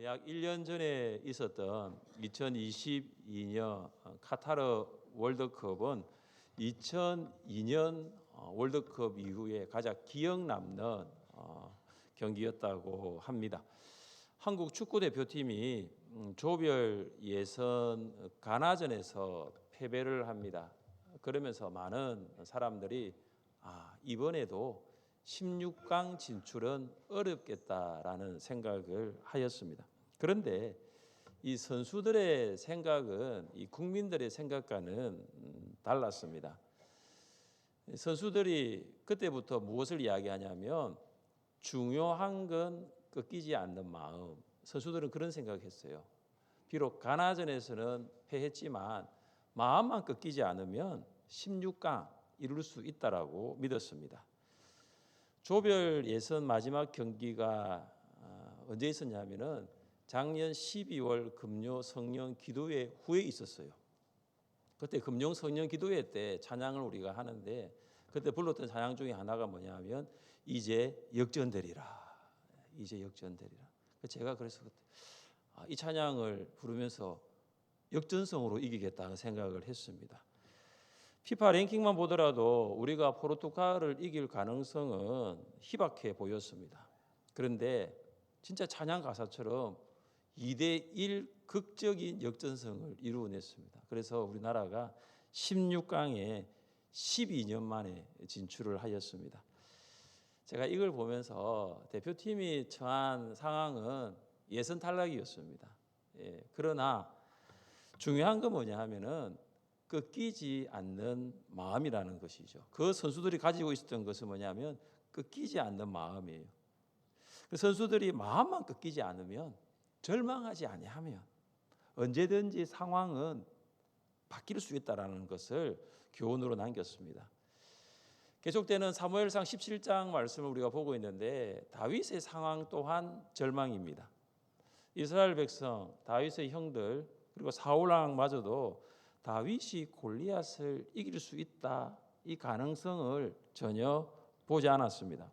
약 1년 전에 있었던 2022년 카타르 월드컵은 2002년 월드컵 이후에 가장 기억 남는 경기였다고 합니다. 한국 축구대표팀이 조별 예선 가나전에서 패배를 합니다. 그러면서 많은 사람들이 이번에도 16강 진출은 어렵겠다라는 생각을 하였습니다. 그런데 이 선수들의 생각은 이 국민들의 생각과는 달랐습니다. 선수들이 그때부터 무엇을 이야기하냐면 중요한 건 꺾이지 않는 마음. 선수들은 그런 생각했어요. 비록 가나전에서는 패했지만 마음만 꺾이지 않으면 16강 이룰 수 있다라고 믿었습니다. 조별 예선 마지막 경기가 언제 있었냐면은 작년 12월 금요 성령 기도회 후에 있었어요. 그때 금요 성령 기도회 때 찬양을 우리가 하는데 그때 불렀던 찬양 중에 하나가 뭐냐면 이제 역전되리라. 이제 역전되리라. 제가 그래서 그때 이 찬양을 부르면서 역전성으로 이기겠다는 생각을 했습니다. 피파 랭킹만 보더라도 우리가 포르투갈을 이길 가능성은 희박해 보였습니다. 그런데 진짜 찬양 가사처럼 2대1 극적인 역전성을 이루어냈습니다. 그래서 우리나라가 16강에 12년 만에 진출을 하였습니다. 제가 이걸 보면서 대표팀이 처한 상황은 예선 탈락이었습니다. 그러나 중요한 건 뭐냐 하면은 꺾이지 않는 마음이라는 것이죠. 그 선수들이 가지고 있었던 것은 뭐냐면 꺾이지 않는 마음이에요. 그 선수들이 마음만 꺾이지 않으면 절망하지 아니하면 언제든지 상황은 바뀔 수 있다라는 것을 교훈으로 남겼습니다. 계속되는 사무엘상 17장 말씀을 우리가 보고 있는데 다윗의 상황 또한 절망입니다. 이스라엘 백성, 다윗의 형들 그리고 사울 왕마저도 다윗이 골리앗을 이길 수 있다 이 가능성을 전혀 보지 않았습니다.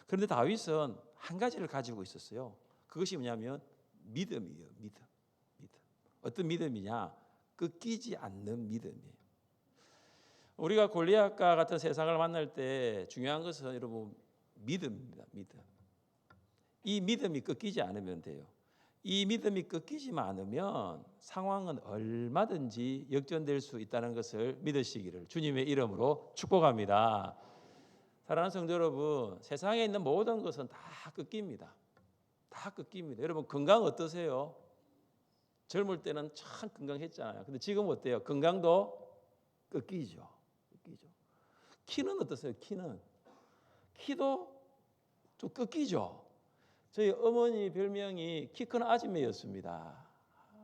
그런데 다윗은 한 가지를 가지고 있었어요. 그것이 뭐냐면 믿음이에요. 믿음. 어떤 믿음이냐? 꺾이지 않는 믿음이에요. 우리가 골리앗과 같은 세상을 만날 때 중요한 것은 여러분 믿음입니다. 믿음. 이 믿음이 꺾이지 않으면 돼요. 이 믿음이 꺾이지만 않으면 상황은 얼마든지 역전될 수 있다는 것을 믿으시기를 주님의 이름으로 축복합니다. 사랑하는 성도 여러분, 세상에 있는 모든 것은 다 꺾입니다. 다 꺾입니다. 여러분 건강 어떠세요? 젊을 때는 참 건강했잖아요. 근데 지금 어때요? 건강도 꺾이죠. 키는 어떠세요? 키도 좀 꺾이죠. 저희 어머니 별명이 키 큰 아줌매였습니다.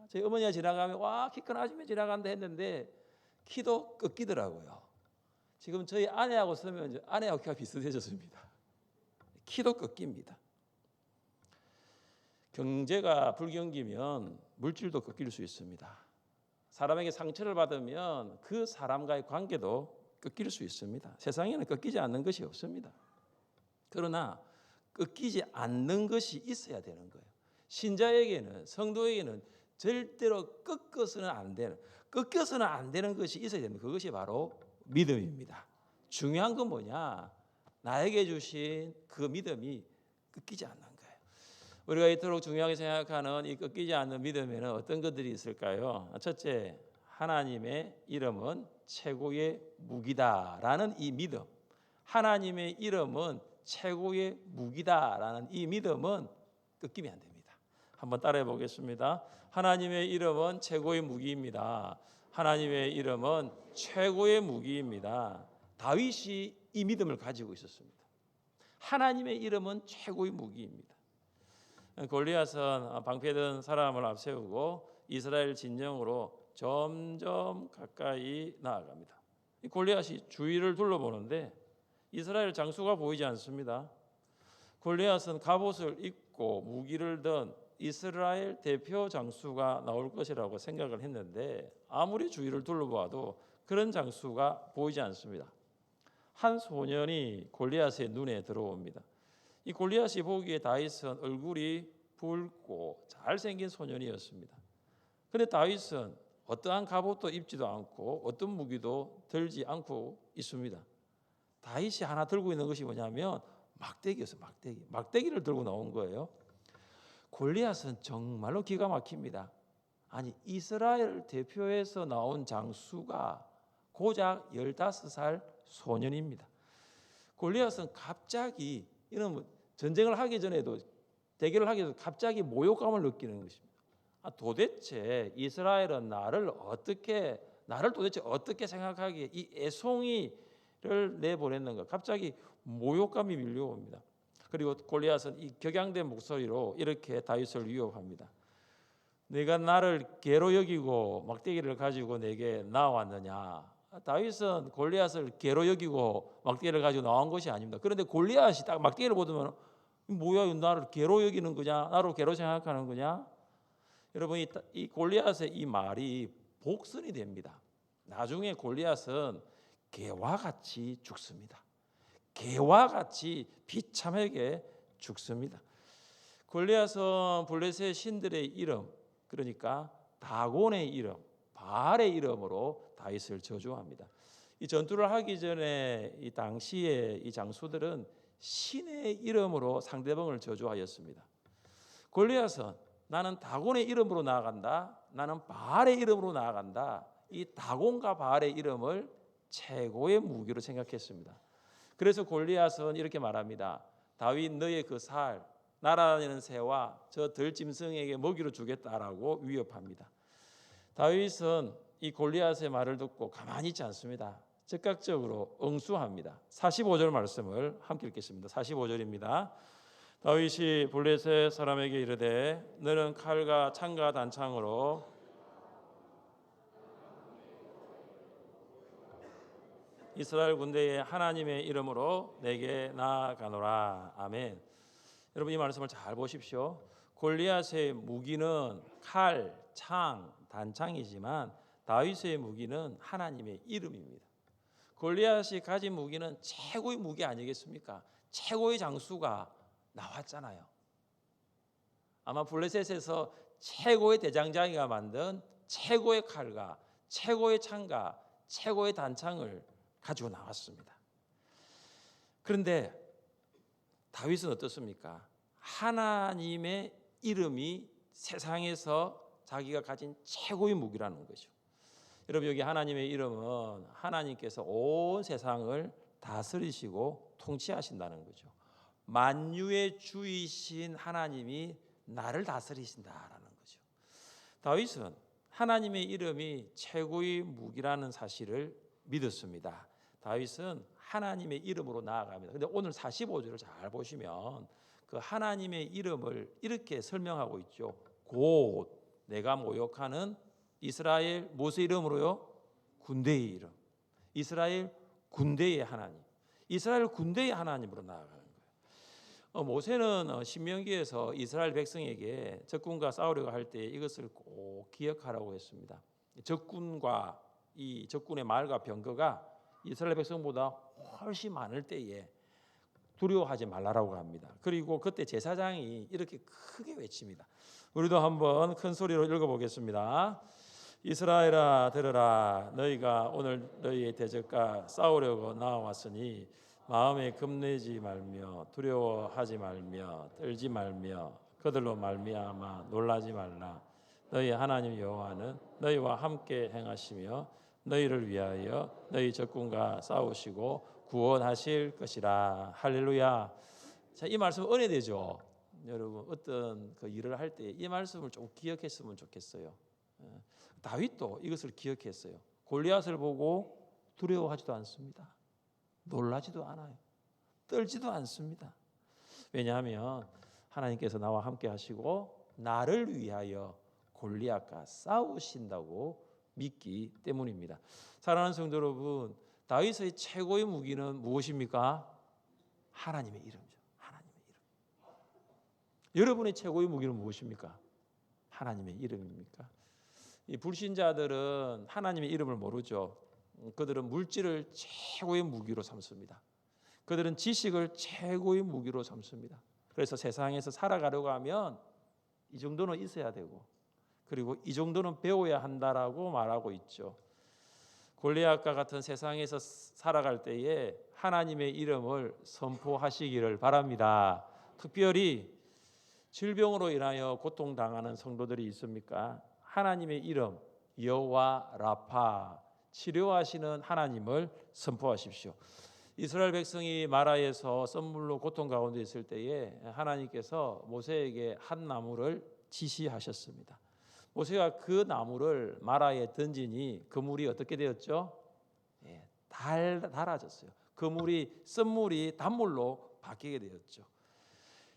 저희 어머니가 지나가면 와, 키 큰 아줌매 지나간다 했는데 키도 꺾이더라고요. 지금 저희 아내하고 서면 아내하고 키가 비슷해졌습니다. 키도 꺾입니다. 경제가 불경기면 물질도 꺾일 수 있습니다. 사람에게 상처를 받으면 그 사람과의 관계도 꺾일 수 있습니다. 세상에는 꺾이지 않는 것이 없습니다. 그러나 꺾이지 않는 것이 있어야 되는 거예요. 신자에게는 성도에게는 절대로 꺾어서는 안 되는 것이 있어야 됩니다. 그것이 바로 믿음입니다. 중요한 건 뭐냐? 나에게 주신 그 믿음이 꺾이지 않는 거예요. 우리가 이토록 중요하게 생각하는 이 꺾이지 않는 믿음에는 어떤 것들이 있을까요? 첫째, 하나님의 이름은 최고의 무기다라는 이 믿음. 하나님의 이름은 최고의 무기다라는 이 믿음은 꺾이면 안 됩니다. 한번 따라해 보겠습니다. 하나님의 이름은 최고의 무기입니다. 하나님의 이름은 최고의 무기입니다. 다윗이 이 믿음을 가지고 있었습니다. 하나님의 이름은 최고의 무기입니다. 골리앗은 방패든 사람을 앞세우고 이스라엘 진영으로 점점 가까이 나아갑니다. 이 골리앗이 주위를 둘러보는데 이스라엘 장수가 보이지 않습니다. 골리앗은 갑옷을 입고 무기를 든 이스라엘 대표 장수가 나올 것이라고 생각을 했는데 아무리 주위를 둘러봐도 그런 장수가 보이지 않습니다. 한 소년이 골리앗의 눈에 들어옵니다. 이 골리앗이 보기에 다윗은 얼굴이 붉고 잘생긴 소년이었습니다. 그런데 다윗은 어떠한 갑옷도 입지도 않고 어떤 무기도 들지 않고 있습니다. 다윗이 하나 들고 있는 것이 뭐냐면 막대기였어요. 막대기를 들고 나온 거예요. 골리앗은 정말로 기가 막힙니다. 아니, 이스라엘 대표에서 나온 장수가 고작 15살 소년입니다. 골리앗은 갑자기 이런 전쟁을 하기 전에도 대결을 하기 전에도 갑자기 모욕감을 느끼는 것입니다. 도대체 이스라엘은 나를 도대체 어떻게 생각하기에 이 애송이를 내보냈는가? 갑자기 모욕감이 밀려옵니다. 그리고 골리앗은 이 격양된 목소리로 이렇게 다윗을 위협합니다. 네가 나를 개로 여기고 막대기를 가지고 내게 나왔느냐? 다윗은 골리앗을 개로 여기고 막대기를 가지고 나온 것이 아닙니다. 그런데 골리앗이 딱 막대기를 보더면 뭐야, 나를 개로 여기는 거냐? 나를 개로 생각하는 거냐? 여러분, 이 골리앗의 이 말이 복선이 됩니다. 나중에 골리앗은 개와 같이 죽습니다. 개와 같이 비참하게 죽습니다. 골리앗은 블레셋 신들의 이름, 그러니까 다곤의 이름, 바알의 이름으로 다윗을 저주합니다. 이 전투를 하기 전에 이 당시에 이 장수들은 신의 이름으로 상대방을 저주하였습니다. 골리앗은 나는 다곤의 이름으로 나아간다, 나는 바알의 이름으로 나아간다, 이 다곤과 바알의 이름을 최고의 무기로 생각했습니다. 그래서 골리앗은 이렇게 말합니다. 다윗, 너의 그 살, 날아다니는 새와 저 들짐승에게 먹이로 주겠다라고 위협합니다. 다윗은 이 골리앗의 말을 듣고 가만히 있지 않습니다. 즉각적으로 응수합니다. 45절 말씀을 함께 읽겠습니다. 45절입니다. 다윗이 블레셋 사람에게 이르되 너는 칼과 창과 단창으로 이스라엘 군대의 하나님의 이름으로 내게 나아가노라. 아멘. 여러분, 이 말씀을 잘 보십시오. 골리앗의 무기는 칼, 창, 단창이지만 다윗의 무기는 하나님의 이름입니다. 골리앗이 가진 무기는 최고의 무기 아니겠습니까? 최고의 장수가 나왔잖아요. 아마 블레셋에서 최고의 대장장이가 만든 최고의 칼과 최고의 창과 최고의 단창을 가지고 나왔습니다. 그런데 다윗은 어떻습니까? 하나님의 이름이 세상에서 자기가 가진 최고의 무기라는 거죠. 여러분, 여기 하나님의 이름은 하나님께서 온 세상을 다스리시고 통치하신다는 거죠. 만유의 주이신 하나님이 나를 다스리신다라는 거죠. 다윗은 하나님의 이름이 최고의 무기라는 사실을 믿었습니다. 다윗은 하나님의 이름으로 나아갑니다. 그런데 오늘 45절을 잘 보시면 그 하나님의 이름을 이렇게 설명하고 있죠. 곧 내가 모욕하는 이스라엘 무엇의 이름으로요? 군대의 이름. 이스라엘 군대의 하나님. 이스라엘 군대의 하나님으로 나아가는 거예요. 모세는 신명기에서 이스라엘 백성에게 적군과 싸우려고 할 때 이것을 꼭 기억하라고 했습니다. 적군과 이 적군의 말과 병거가 이스라엘 백성보다 훨씬 많을 때에 두려워하지 말라라고 합니다. 그리고 그때 제사장이 이렇게 크게 외칩니다. 우리도 한번 큰 소리로 읽어보겠습니다. 이스라엘아 들으라. 너희가 오늘 너희의 대적과 싸우려고 나왔으니 마음에 겁내지 말며 두려워하지 말며 떨지 말며 그들로 말미암아 놀라지 말라. 너희 하나님 여호와는 너희와 함께 행하시며 너희를 위하여 너희 적군과 싸우시고 구원하실 것이라. 할렐루야. 자, 이 말씀 은혜되죠. 여러분, 어떤 그 일을 할 때 이 말씀을 좀 기억했으면 좋겠어요. 다윗도 이것을 기억했어요. 골리앗을 보고 두려워하지도 않습니다. 놀라지도 않아요. 떨지도 않습니다. 왜냐하면 하나님께서 나와 함께 하시고 나를 위하여 골리앗과 싸우신다고 믿기 때문입니다. 사랑하는 성도 여러분, 다윗의 최고의 무기는 무엇입니까? 하나님의 이름이죠. 하나님의 이름. 여러분의 최고의 무기는 무엇입니까? 하나님의 이름입니까? 이 불신자들은 하나님의 이름을 모르죠. 그들은 물질을 최고의 무기로 삼습니다. 그들은 지식을 최고의 무기로 삼습니다. 그래서 세상에서 살아가려고 하면 이 정도는 있어야 되고 그리고 이 정도는 배워야 한다라고 말하고 있죠. 골리앗과 같은 세상에서 살아갈 때에 하나님의 이름을 선포하시기를 바랍니다. 특별히 질병으로 인하여 고통당하는 성도들이 있습니까? 하나님의 이름 여호와 라파 치료하시는 하나님을 선포하십시오. 이스라엘 백성이 마라에서 썸물로 고통 가운데 있을 때에 하나님께서 모세에게 한 나무를 지시하셨습니다. 모세가 그 나무를 마라에 던지니 그 물이 어떻게 되었죠? 달아졌어요. 그 물이 썸물이 단물로 바뀌게 되었죠.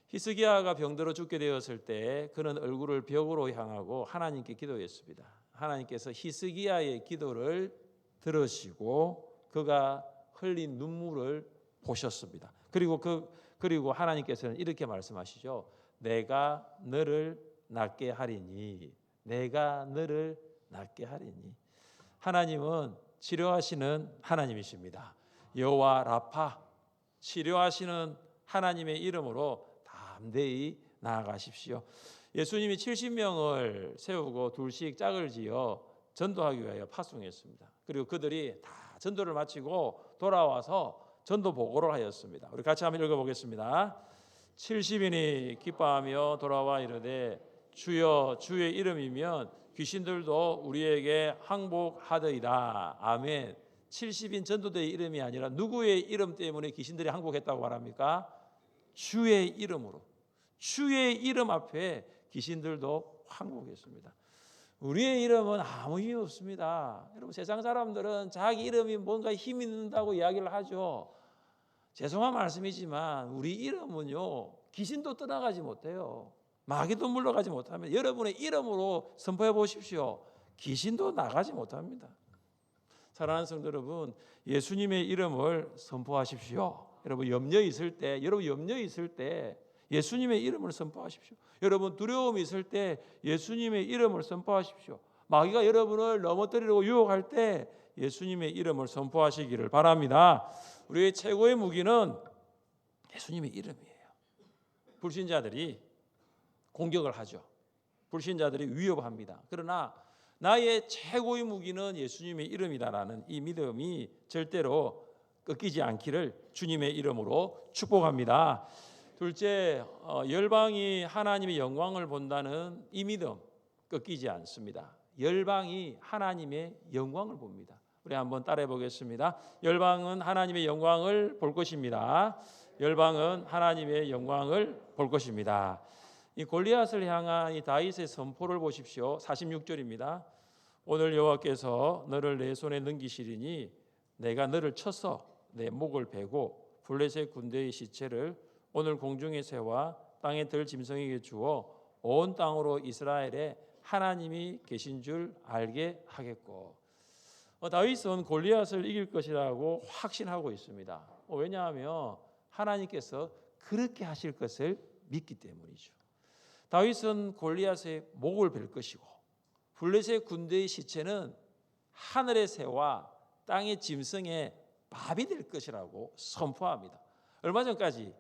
히스기야가 병들어 죽게 되었을 때 그는 얼굴을 벽으로 향하고 하나님께 기도했습니다. 하나님께서 히스기야의 기도를 들으시고 그가 흘린 눈물을 보셨습니다. 그리고 하나님께서는 이렇게 말씀하시죠. 내가 너를 낫게 하리니. 내가 너를 낫게 하리니. 하나님은 치료하시는 하나님이십니다. 여호와 라파 치료하시는 하나님의 이름으로 담대히 나아가십시오. 예수님이 70명을 세우고 둘씩 짝을 지어 전도하기 위하여 파송했습니다. 그리고 그들이 다 전도를 마치고 돌아와서 전도 보고를 하였습니다. 우리 같이 한번 읽어보겠습니다. 70인이 기뻐하며 돌아와 이르되 주여 주의 이름이면 귀신들도 우리에게 항복하더이다. 아멘. 70인 전도대의 이름이 아니라 누구의 이름 때문에 귀신들이 항복했다고 말합니까? 주의 이름으로. 주의 이름 앞에 귀신들도 항복했습니다. 우리의 이름은 아무 힘이 없습니다. 여러분 세상 사람들은 자기 이름이 뭔가 힘이 있다고 이야기를 하죠. 죄송한 말씀이지만 우리 이름은요 귀신도 떠나가지 못해요. 마귀도 물러가지 못하면 여러분의 이름으로 선포해 보십시오. 귀신도 나가지 못합니다. 사랑하는 성도 여러분, 예수님의 이름을 선포하십시오. 여러분 염려 있을 때 예수님의 이름을 선포하십시오. 여러분 두려움이 있을 때 예수님의 이름을 선포하십시오. 마귀가 여러분을 넘어뜨리려고 유혹할 때 예수님의 이름을 선포하시기를 바랍니다. 우리의 최고의 무기는 예수님의 이름이에요. 불신자들이 공격을 하죠. 불신자들이 위협합니다. 그러나 나의 최고의 무기는 예수님의 이름이다라는 이 믿음이 절대로 꺾이지 않기를 주님의 이름으로 축복합니다. 둘째, 열방이 하나님의 영광을 본다는 이 믿음 꺾이지 않습니다. 열방이 하나님의 영광을 봅니다. 우리 한번 따라해 보겠습니다. 열방은 하나님의 영광을 볼 것입니다. 열방은 하나님의 영광을 볼 것입니다. 이 골리앗을 향한 이 다윗의 선포를 보십시오. 46절입니다. 오늘 여호와께서 너를 내 손에 넘기시리니 내가 너를 쳐서 내 목을 베고 블레셋 군대의 시체를 오늘 공중의 새와 땅의 들 짐승에게 주어 온 땅으로 이스라엘에 하나님이 계신 줄 알게 하겠고. 다윗은 골리앗을 이길 것이라고 확신하고 있습니다. 왜냐하면 하나님께서 그렇게 하실 것을 믿기 때문이죠. 다윗은 골리앗의 목을 벨 것이고 블레셋 군대의 시체는 하늘의 새와 땅의 짐승의 밥이 될 것이라고 선포합니다. 얼마 전까지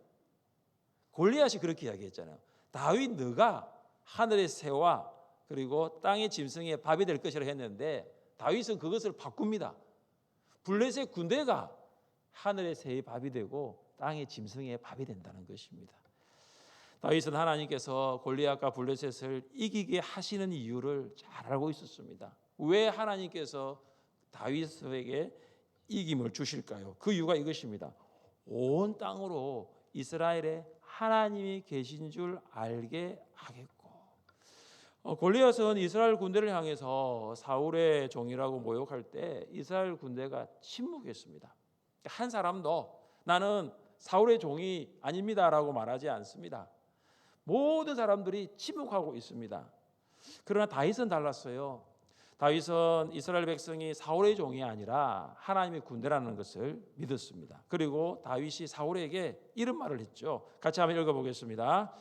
골리앗이 그렇게 이야기했잖아요. 다윗 너가 하늘의 새와 그리고 땅의 짐승의 밥이 될 것이라 했는데 다윗은 그것을 바꿉니다. 블레셋 군대가 하늘의 새의 밥이 되고 땅의 짐승의 밥이 된다는 것입니다. 다윗은 하나님께서 골리앗과 블레셋을 이기게 하시는 이유를 잘 알고 있었습니다. 왜 하나님께서 다윗에게 이김을 주실까요? 그 이유가 이것입니다. 온 땅으로 이스라엘에 하나님이 계신 줄 알게 하겠고. 골리앗은 이스라엘 군대를 향해서 사울의 종이라고 모욕할 때 이스라엘 군대가 침묵했습니다. 한 사람도 나는 사울의 종이 아닙니다라고 말하지 않습니다. 모든 사람들이 침묵하고 있습니다. 그러나 다윗은 달랐어요. 다윗은 이스라엘 백성이 사울의 종이 아니라 하나님의 군대라는 것을 믿었습니다. 그리고 다윗이 사울에게 이런 말을 했죠. 같이 한번 읽어보겠습니다.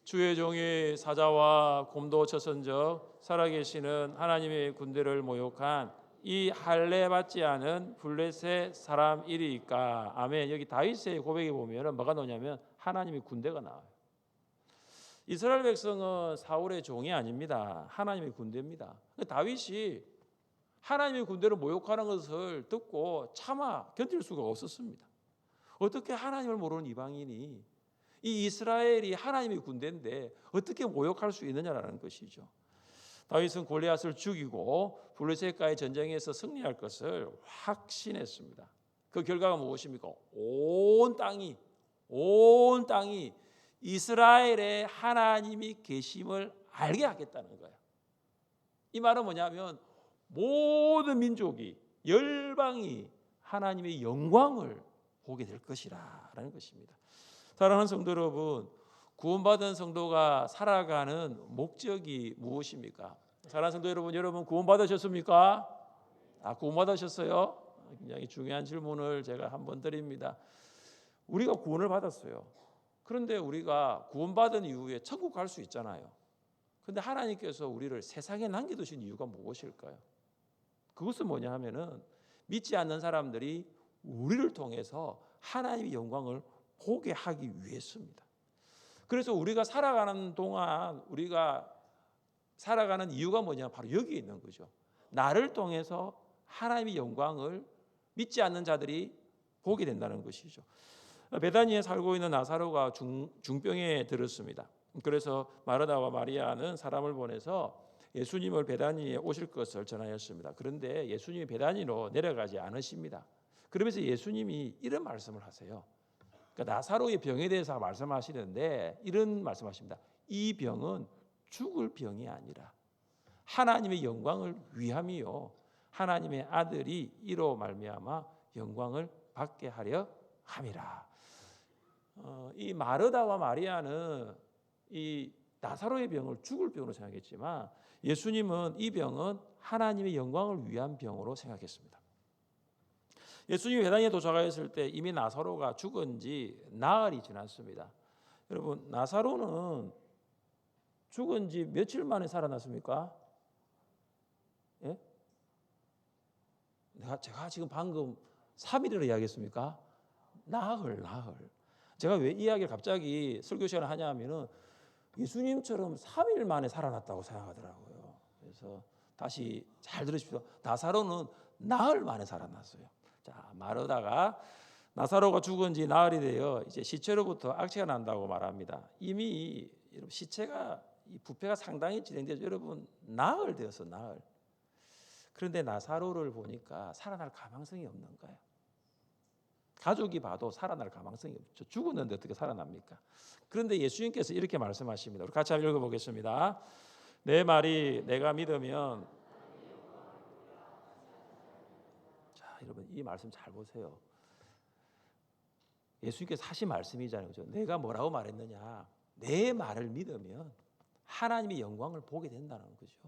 주의 종이 사자와 곰도 쳐선적 살아계시는 하나님의 군대를 모욕한 이 할례 받지 않은 블레셋 사람이리까. 아멘. 여기 다윗의 고백에 보면 뭐가 나오냐면 하나님의 군대가 나와요. 이스라엘 백성은 사울의 종이 아닙니다. 하나님의 군대입니다. 다윗이 하나님의 군대를 모욕하는 것을 듣고 차마 견딜 수가 없었습니다. 어떻게 하나님을 모르는 이방인이 이 이스라엘이 하나님의 군대인데 어떻게 모욕할 수 있느냐라는 것이죠. 다윗은 골리앗을 죽이고 블레셋과의 전쟁에서 승리할 것을 확신했습니다. 그 결과가 무엇입니까? 온 땅이 이스라엘의 하나님이 계심을 알게 하겠다는 거예요. 이 말은 뭐냐면 모든 민족이, 열방이 하나님의 영광을 보게 될 것이라는 것입니다. 사랑하는 성도 여러분, 구원받은 성도가 살아가는 목적이 무엇입니까? 사랑하는 성도 여러분, 여러분 구원받으셨습니까? 구원받으셨어요? 굉장히 중요한 질문을 제가 한번 드립니다. 우리가 구원을 받았어요. 그런데 우리가 구원받은 이후에 천국 갈 수 있잖아요. 그런데 하나님께서 우리를 세상에 남겨두신 이유가 무엇일까요? 그것은 뭐냐 하면은 믿지 않는 사람들이 우리를 통해서 하나님의 영광을 보게 하기 위해서입니다. 그래서 우리가 살아가는 동안 우리가 살아가는 이유가 뭐냐? 바로 여기에 있는 거죠. 나를 통해서 하나님의 영광을 믿지 않는 자들이 보게 된다는 것이죠. 베다니에 살고 있는 나사로가 중병에 들었습니다. 그래서 마르다와 마리아는 사람을 보내서 예수님을 베다니에 오실 것을 전하였습니다. 그런데 예수님이 베다니로 내려가지 않으십니다. 그러면서 예수님이 이런 말씀을 하세요. 그러니까 나사로의 병에 대해서 말씀하시는데 이런 말씀하십니다. 이 병은 죽을 병이 아니라 하나님의 영광을 위함이요 하나님의 아들이 이로 말미암아 영광을 받게 하려 함이라. 이 마르다와 마리아는 이 나사로의 병을 죽을 병으로 생각했지만 예수님은 이 병은 하나님의 영광을 위한 병으로 생각했습니다. 예수님이 베다니에 도착하였을 때 이미 나사로가 죽은 지 나흘이 지났습니다. 여러분, 나사로는 죽은 지 며칠 만에 살아났습니까? 예? 제가 지금 방금 3일이라고 이야기했습니까? 나흘. 제가 왜 이 이야기를 갑자기 설교 시간을 하냐 하면은 예수님처럼 3일 만에 살아났다고 생각하더라고요. 그래서 다시 잘 들으십시오. 나사로는 나흘 만에 살아났어요. 자, 마르다가 나사로가 죽은 지 나흘이 되어 이제 시체로부터 악취가 난다고 말합니다. 이미 시체가 이 부패가 상당히 진행돼서 여러분 나흘 되었어, 나흘. 그런데 나사로를 보니까 살아날 가망성이 없는 거예요. 가족이 봐도 살아날 가망성이 없죠. 죽었는데 어떻게 살아납니까? 그런데 예수님께서 이렇게 말씀하십니다. 우리 같이 한번 읽어보겠습니다. 내 말이 내가 믿으면, 자, 여러분 이 말씀 잘 보세요. 예수님께서 하신 말씀이잖아요. 그렇죠? 내가 뭐라고 말했느냐? 내 말을 믿으면 하나님의 영광을 보게 된다는 거죠.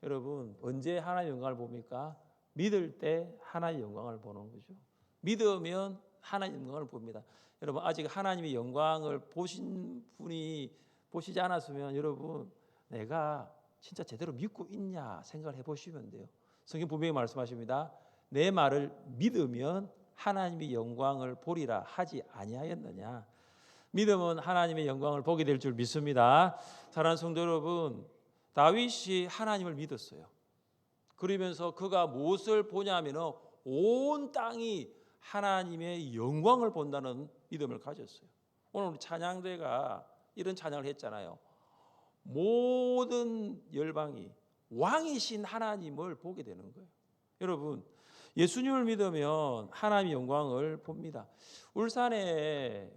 여러분 언제 하나님의 영광을 봅니까? 믿을 때 하나님의 영광을 보는 거죠. 믿으면 하나님의 영광을 봅니다. 여러분 아직 하나님의 영광을 보신 분이 보시지 않았으면 여러분 내가 진짜 제대로 믿고 있냐 생각을 해보시면 돼요. 성경 분명히 말씀하십니다. 내 말을 믿으면 하나님의 영광을 보리라 하지 아니하였느냐. 믿음은 하나님의 영광을 보게 될 줄 믿습니다. 사랑하는 성도 여러분, 다윗이 하나님을 믿었어요. 그러면서 그가 무엇을 보냐면은 온 땅이 하나님의 영광을 본다는 믿음을 가졌어요. 오늘 우리 찬양대가 이런 찬양을 했잖아요. 모든 열방이 왕이신 하나님을 보게 되는 거예요. 여러분 예수님을 믿으면 하나님의 영광을 봅니다. 울산에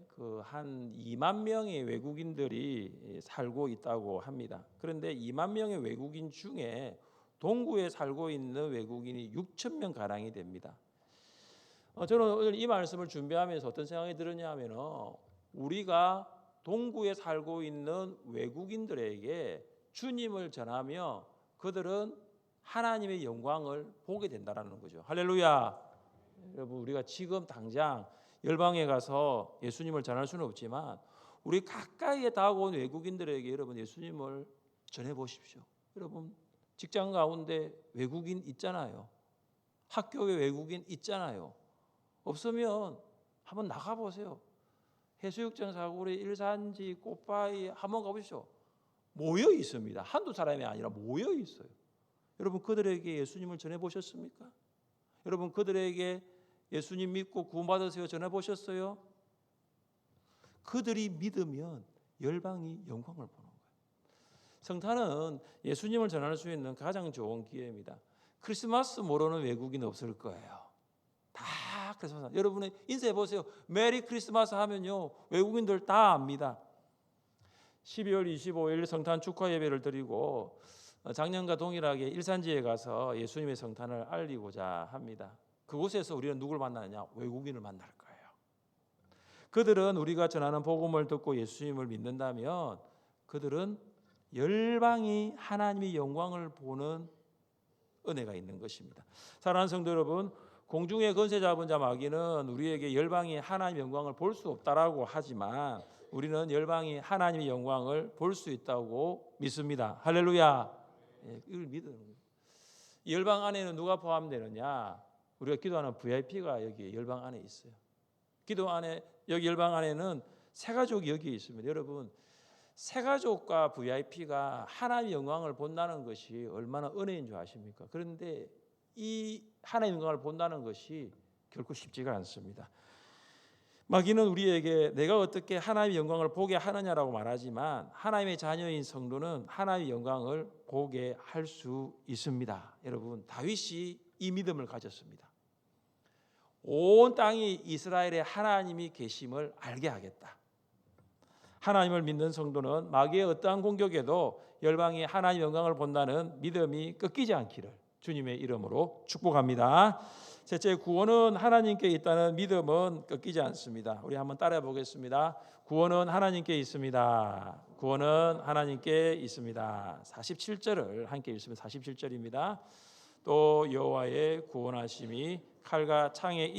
한 2만 명의 외국인들이 살고 있다고 합니다. 그런데 2만 명의 외국인 중에 동구에 살고 있는 외국인이 6천 명 가량이 됩니다. 저는 오늘 이 말씀을 준비하면서 어떤 생각이 들었냐 하면 우리가 동구에 살고 있는 외국인들에게 주님을 전하며 그들은 하나님의 영광을 보게 된다는 거죠. 할렐루야. 여러분 우리가 지금 당장 열방에 가서 예수님을 전할 수는 없지만 우리 가까이에 다가온 외국인들에게 여러분 예수님을 전해 보십시오. 여러분 직장 가운데 외국인 있잖아요. 학교에 외국인 있잖아요. 없으면 한번 나가보세요. 해수욕장 사거리, 일산지, 꽃바위 한번 가보십시오. 모여 있습니다. 한두 사람이 아니라 모여 있어요. 여러분 그들에게 예수님을 전해 보셨습니까? 여러분 그들에게 예수님 믿고 구원받으세요 전해 보셨어요? 그들이 믿으면 열방이 영광을 보는 거예요. 성탄은 예수님을 전할 수 있는 가장 좋은 기회입니다. 크리스마스 모르는 외국인 없을 거예요. 다 크리스마스. 여러분의 인쇄해 보세요. 메리 크리스마스 하면요 외국인들 다 압니다. 12월 25일 성탄 축하 예배를 드리고 작년과 동일하게 일산지에 가서 예수님의 성탄을 알리고자 합니다. 그곳에서 우리는 누굴 만나느냐? 외국인을 만날 거예요. 그들은 우리가 전하는 복음을 듣고 예수님을 믿는다면 그들은 열방이 하나님의 영광을 보는 은혜가 있는 것입니다. 사랑하는 성도 여러분, 공중의 권세 잡은 자 마귀는 우리에게 열방이 하나님의 영광을 볼 수 없다라고 하지만 우리는 열방이 하나님의 영광을 볼 수 있다고 믿습니다. 할렐루야. 이걸 믿는 거예요. 열방 안에는 누가 포함되느냐? 우리가 기도하는 VIP가 여기 열방 안에 있어요. 기도 안에 여기 열방 안에는 세 가족이 여기 있습니다. 여러분 세 가족과 VIP가 하나님의 영광을 본다는 것이 얼마나 은혜인 줄 아십니까? 그런데 이 하나님의 영광을 본다는 것이 결코 쉽지가 않습니다. 마귀는 우리에게 내가 어떻게 하나님의 영광을 보게 하느냐라고 말하지만 하나님의 자녀인 성도는 하나님의 영광을 보게 할 수 있습니다. 여러분 다윗이 이 믿음을 가졌습니다. 온 땅이 이스라엘의 하나님이 계심을 알게 하겠다. 하나님을 믿는 성도는 마귀의 어떠한 공격에도 열방이 하나님의 영광을 본다는 믿음이 꺾이지 않기를 주님의 이름으로 축복합니다. 셋째, 구원은 하나님께 있다는 믿음은 꺾이지 않습니다. 우리 한번 따라해 보겠습니다. 구원은 하나님께 있습니다. 구원은 하나님께 있습니다. 47절을 함께 읽으면 47절입니다. 또 여호와의 구원하심이 칼과 창에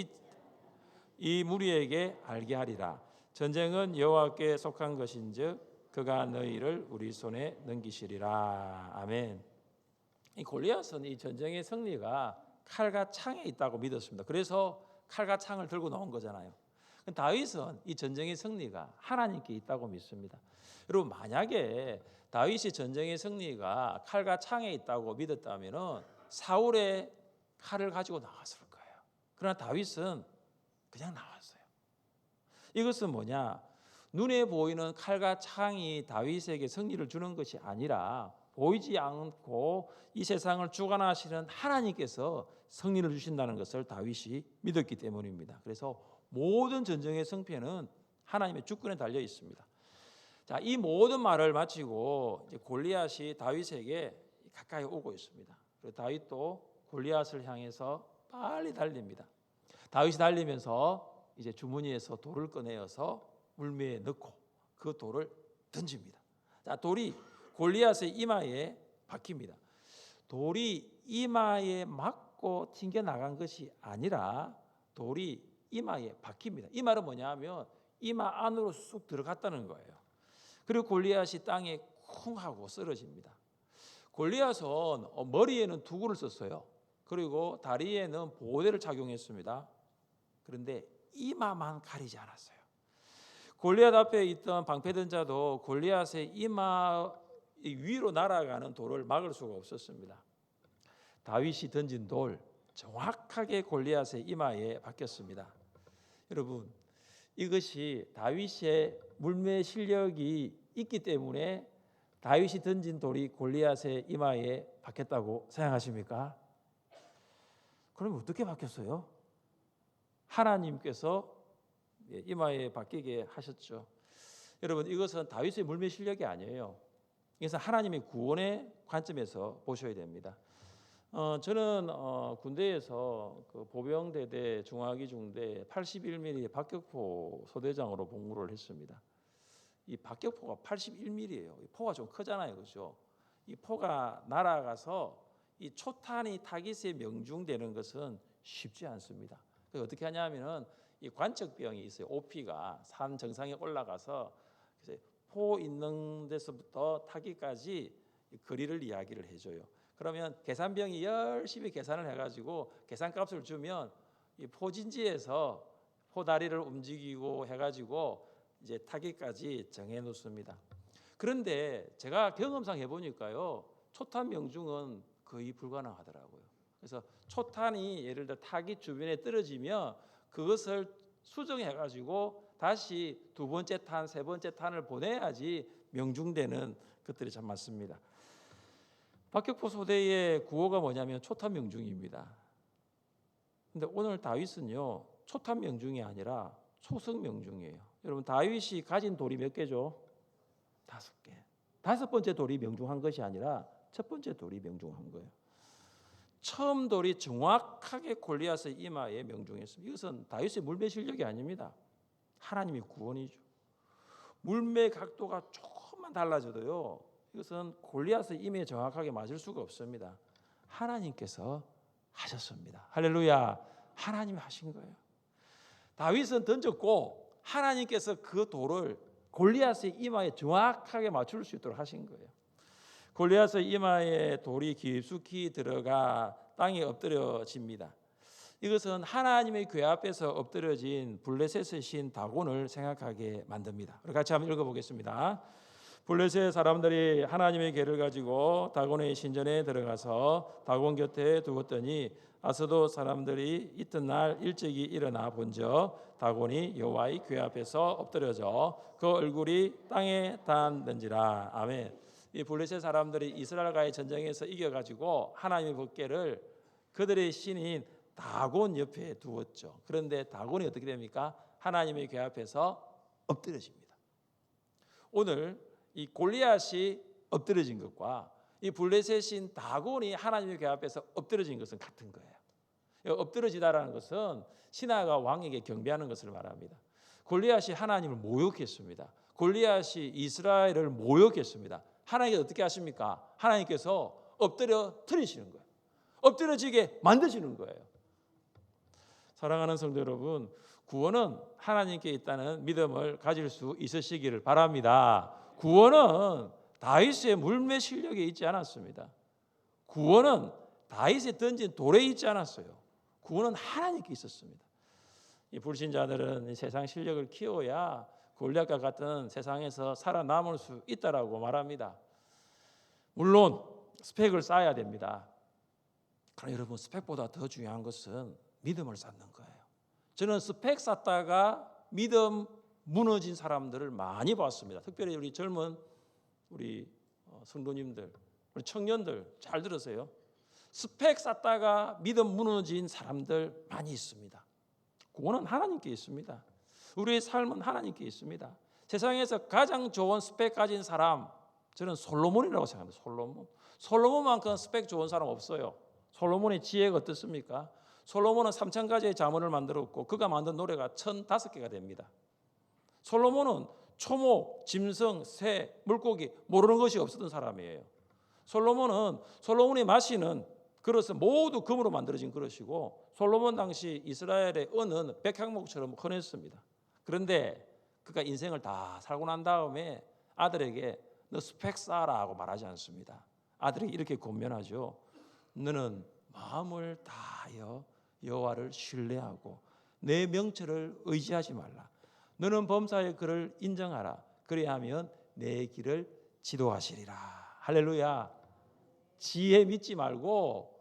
이 무리에게 알게 하리라. 전쟁은 여호와께 속한 것인즉 그가 너희를 우리 손에 넘기시리라. 아멘. 이 골리앗은 이 전쟁의 승리가 칼과 창에 있다고 믿었습니다. 그래서 칼과 창을 들고 나온 거잖아요. 다윗은 이 전쟁의 승리가 하나님께 있다고 믿습니다. 여러분 만약에 다윗이 전쟁의 승리가 칼과 창에 있다고 믿었다면 사울의 칼을 가지고 나왔을 거예요. 그러나 다윗은 그냥 나왔어요. 이것은 뭐냐? 눈에 보이는 칼과 창이 다윗에게 승리를 주는 것이 아니라 보이지 않고 이 세상을 주관하시는 하나님께서 승리를 주신다는 것을 다윗이 믿었기 때문입니다. 그래서 모든 전쟁의 승패는 하나님의 주권에 달려 있습니다. 자, 이 모든 말을 마치고 이제 골리앗이 다윗에게 가까이 오고 있습니다. 그리고 다윗도 골리앗을 향해서 빨리 달립니다. 다윗이 달리면서 이제 주머니에서 돌을 꺼내어서 물매에 넣고 그 돌을 던집니다. 자, 돌이 골리앗의 이마에 박힙니다. 돌이 이마에 맞고 튕겨 나간 것이 아니라 돌이 이마에 박힙니다. 이 말은 뭐냐면 이마 안으로 쑥 들어갔다는 거예요. 그리고 골리앗이 땅에 쿵 하고 쓰러집니다. 골리앗은 머리에는 두구를 썼어요. 그리고 다리에는 보호대를 착용했습니다. 그런데 이마만 가리지 않았어요. 골리앗 앞에 있던 방패든 자도 골리앗의 이마 위로 날아가는 돌을 막을 수가 없었습니다. 다윗이 던진 돌 정확하게 골리앗의 이마에 박혔습니다. 여러분 이것이 다윗의 물매 실력이 있기 때문에 다윗이 던진 돌이 골리앗의 이마에 박혔다고 생각하십니까? 그럼 어떻게 박혔어요? 하나님께서 이마에 박히게 하셨죠. 여러분 이것은 다윗의 물매 실력이 아니에요. 이것은 하나님의 구원의 관점에서 보셔야 됩니다. 저는 군대에서 그 보병대대 중화기 중대 81mm 박격포 소대장으로 복무를 했습니다. 이 박격포가 81mm예요. 이 포가 좀 크잖아요, 그렇죠? 이 포가 날아가서 이 초탄이 타깃에 명중되는 것은 쉽지 않습니다. 그래서 어떻게 하냐면은 이 관측병이 있어요. OP가 산 정상에 올라가서 포 있는 데서부터 타깃까지 거리를 이야기를 해줘요. 그러면 계산병이 열심히 계산을 해가지고 계산값을 주면 이 포진지에서 포다리를 움직이고 해가지고 이제 타깃까지 정해 놓습니다. 그런데 제가 경험상 해보니까요, 초탄 명중은 거의 불가능하더라고요. 그래서 초탄이 예를 들어 타깃 주변에 떨어지면 그것을 수정해가지고 다시 두 번째 탄, 세 번째 탄을 보내야지 명중되는 것들이 참 많습니다. 박격포 소대의 구호가 뭐냐면 초탄 명중입니다. 근데 오늘 다윗은요, 초탄 명중이 아니라 초성 명중이에요. 여러분, 다윗이 가진 돌이 몇 개죠? 5개. 5번째 돌이 명중한 것이 아니라 첫 번째 돌이 명중한 거예요. 처음 돌이 정확하게 골리앗의 이마에 명중했습니다. 이것은 다윗의 물매 실력이 아닙니다. 하나님의 구원이죠. 물매 각도가 조금만 달라져도요, 이것은 골리앗의 이마에 정확하게 맞을 수가 없습니다. 하나님께서 하셨습니다. 할렐루야. 하나님이 하신 거예요. 다윗은 던졌고 하나님께서 그 돌을 골리앗의 이마에 정확하게 맞출 수 있도록 하신 거예요. 골리앗의 이마에 돌이 깊숙이 들어가 땅에 엎드려집니다. 이것은 하나님의 궤 앞에서 엎드려진 블레셋의 신 다곤을 생각하게 만듭니다. 우리 같이 한번 읽어보겠습니다. 블레셋 사람들이 하나님의 궤를 가지고 다곤의 신전에 들어가서 다곤 곁에 두었더니 아스돗 사람들이 이튿날 일찍이 일어나 본즉 다곤이 여호와의 궤 앞에서 엎드려져 그 얼굴이 땅에 닿는지라. 아멘. 이 블레셋 사람들이 이스라엘과의 전쟁에서 이겨가지고 하나님의 법궤를 그들의 신인 다곤 옆에 두었죠. 그런데 다곤이 어떻게 됩니까? 하나님의 궤 앞에서 엎드려집니다. 오늘 이 골리앗이 엎드려진 것과 이 블레셋인 다곤이 하나님의 궤 앞에서 엎드려진 것은 같은 거예요. 엎드려지다라는 것은 신하가 왕에게 경배하는 것을 말합니다. 골리앗이 하나님을 모욕했습니다. 골리앗이 이스라엘을 모욕했습니다. 하나님께서 어떻게 하십니까? 하나님께서 엎드려뜨리시는 거예요. 엎드려지게 만드시는 거예요. 사랑하는 성도 여러분, 구원은 하나님께 있다는 믿음을 가질 수 있으시기를 바랍니다. 구원은 다윗의 물매 실력에 있지 않았습니다. 구원은 다윗이 던진 돌에 있지 않았어요. 구원은 하나님께 있었습니다. 이 불신자들은 이 세상 실력을 키워야 골리앗과 같은 세상에서 살아남을 수 있다라고 말합니다. 물론 스펙을 쌓아야 됩니다. 그러나 여러분, 스펙보다 더 중요한 것은 믿음을 쌓는 거예요. 저는 스펙 쌓다가 믿음 무너진 사람들을 많이 봤습니다. 특별히 우리 젊은 우리 성도님들, 우리 청년들 잘 들으세요. 스펙 쌓다가 믿음 무너진 사람들 많이 있습니다. 구원은 하나님께 있습니다. 우리의 삶은 하나님께 있습니다. 세상에서 가장 좋은 스펙 가진 사람, 저는 솔로몬이라고 생각합니다. 솔로몬만큼 스펙 좋은 사람 없어요. 솔로몬의 지혜가 어떻습니까? 솔로몬은 3,000가지의 자문을 만들었고 그가 만든 노래가 1,005개가 됩니다. 솔로몬은 초목, 짐승, 새, 물고기 모르는 것이 없었던 사람이에요. 솔로몬이 마시는 그릇은 모두 금으로 만들어진 그릇이고 솔로몬 당시 이스라엘의 은은 백향목처럼 흔했습니다. 그런데 그가 인생을 다 살고 난 다음에 아들에게 너 스펙 쌓아라 하고 말하지 않습니다. 아들이 이렇게 권면하죠. 너는 마음을 다하여 여호와를 신뢰하고 내 명철을 의지하지 말라. 너는 범사의 그를 인정하라. 그리하면 내 길을 지도하시리라. 할렐루야. 지혜 믿지 말고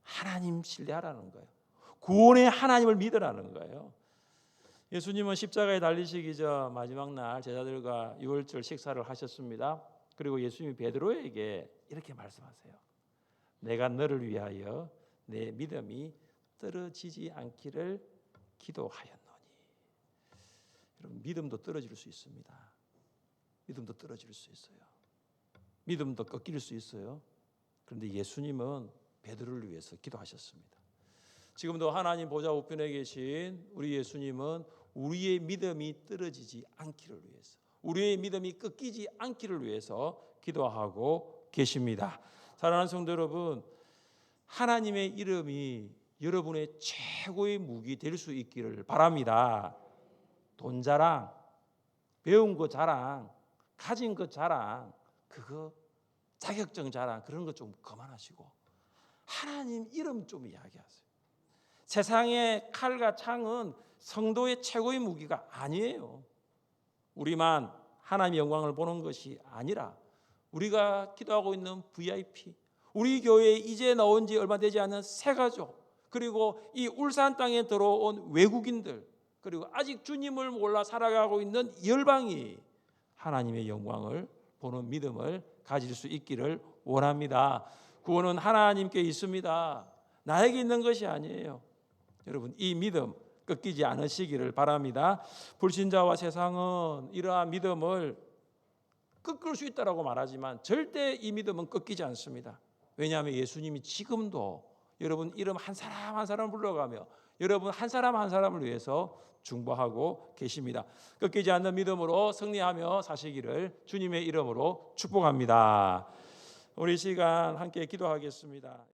하나님 신뢰하라는 거예요. 구원의 하나님을 믿으라는 거예요. 예수님은 십자가에 달리시기 전 마지막 날 제자들과 유월절 식사를 하셨습니다. 그리고 예수님이 베드로에게 이렇게 말씀하세요. 내가 너를 위하여 내 믿음이 떨어지지 않기를 기도하였노니. 여러분, 믿음도 떨어질 수 있습니다. 믿음도 떨어질 수 있어요. 믿음도 꺾일 수 있어요. 그런데 예수님은 베드로를 위해서 기도하셨습니다. 지금도 하나님 보좌 우편에 계신 우리 예수님은 우리의 믿음이 떨어지지 않기를 위해서, 우리의 믿음이 꺾이지 않기를 위해서 기도하고 계십니다. 사랑하는 성도 여러분, 하나님의 이름이 여러분의 최고의 무기 될 수 있기를 바랍니다. 돈 자랑, 배운 거 자랑, 가진 것 자랑, 그거 자격증 자랑 그런 거 좀 그만하시고 하나님 이름 좀 이야기하세요. 세상의 칼과 창은 성도의 최고의 무기가 아니에요. 우리만 하나님의 영광을 보는 것이 아니라 우리가 기도하고 있는 VIP, 우리 교회에 이제 나온 지 얼마 되지 않은 새 가족, 그리고 이 울산 땅에 들어온 외국인들, 그리고 아직 주님을 몰라 살아가고 있는 열방이 하나님의 영광을 보는 믿음을 가질 수 있기를 원합니다. 구원은 하나님께 있습니다. 나에게 있는 것이 아니에요. 여러분, 이 믿음 꺾이지 않으시기를 바랍니다. 불신자와 세상은 이러한 믿음을 꺾을 수 있다라고 말하지만 절대 이 믿음은 꺾이지 않습니다. 왜냐하면 예수님이 지금도 여러분 이름 한 사람 한 사람 불러가며 여러분 한 사람 한 사람을 위해서 중보하고 계십니다. 꺾이지 않는 믿음으로 승리하며 사시기를 주님의 이름으로 축복합니다. 우리 시간 함께 기도하겠습니다.